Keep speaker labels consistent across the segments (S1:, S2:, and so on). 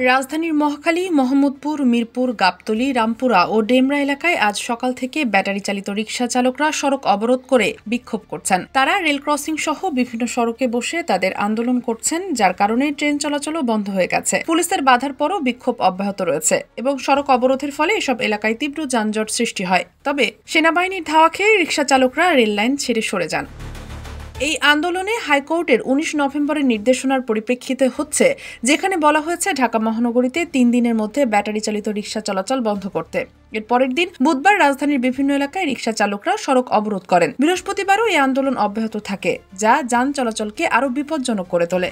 S1: রাজধানীর মহাখালী, মোহাম্মদপুর, মিরপুর, গাবতলী, রামপুরা ও ডেমরা এলাকায় আজ সকাল থেকে ব্যাটারি চালিত রিকশা চালকরা সড়ক অবরোধ করে বিক্ষোভ করছেন। তারা রেল ক্রসিং সহ বিভিন্ন সড়কে বসে তাদের আন্দোলন করছেন, যার কারণে ট্রেন চলাচলও বন্ধ হয়ে গেছে। পুলিশের বাধার পরও বিক্ষোভ অব্যাহত রয়েছে এবং সড়ক অবরোধের ফলে এসব এলাকায় তীব্র যানজট সৃষ্টি হয়। তবে সেনাবাহিনীর ধাওয়া খেয়ে রিকশা চালকরা রেল লাইন ছেড়ে সরে যান। এই আন্দোলনে হাইকোর্টের 19 নভেম্বরের নির্দেশনার পরিপ্রেক্ষিতে হচ্ছে, যেখানে বলা হয়েছে ঢাকা মহানগরীতে 3 দিনের মধ্যে ব্যাটারি চালিত রিকশা চলাচল বন্ধ করতে। এর পরের দিন বুধবার রাজধানীর বিভিন্ন এলাকায় রিকশা চালকরা সড়ক অবরোধ করেন। বৃহস্পতিবারও এই আন্দোলন অব্যাহত থাকে, যা যান চলাচলকে আরও বিপজ্জনক করে তোলে।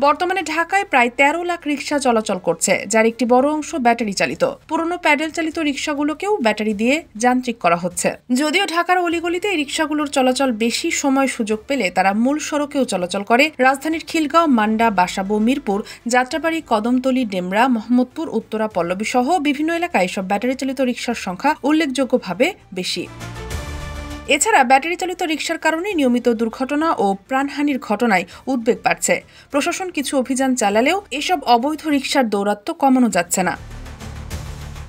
S1: বর্তমানে ঢাকায় প্রায় 13 লাখ রিকশা চলাচল করছে, যার একটি বড় অংশ ব্যাটারি চালিত। পুরনো প্যাডেল চালিত রিকশাগুলোকেও ব্যাটারি দিয়ে যান্ত্রিক করা হচ্ছে। যদিও ঢাকার অলিগলিতে এই রিকশাগুলোর চলাচল বেশি সময় সুযোগ পেলে তারা মূল সড়কেও চলাচল করে। রাজধানীর খিলগাঁও, মান্ডা, বাসাবো, মিরপুর, যাত্রাবাড়ি, কদমতলী, ডেমরা, মোহাম্মদপুর, উত্তরা, পল্লবী সহ বিভিন্ন এলাকায় সব ব্যাটারি চালিত রিকশার সংখ্যা উল্লেখযোগ্যভাবে বেশি। এছাড়া ব্যাটারি চালিত রিকশার কারণে নিয়মিত দুর্ঘটনা ও প্রাণহানির ঘটনায় উদ্বেগ বাড়ছে। প্রশাসন কিছু অভিযান চালালেও এসব অবৈধ রিকশার দৌরাত্ম্য কমানো যাচ্ছে না।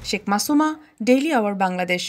S1: Sheikh Masuma, daily hour, Bangladesh.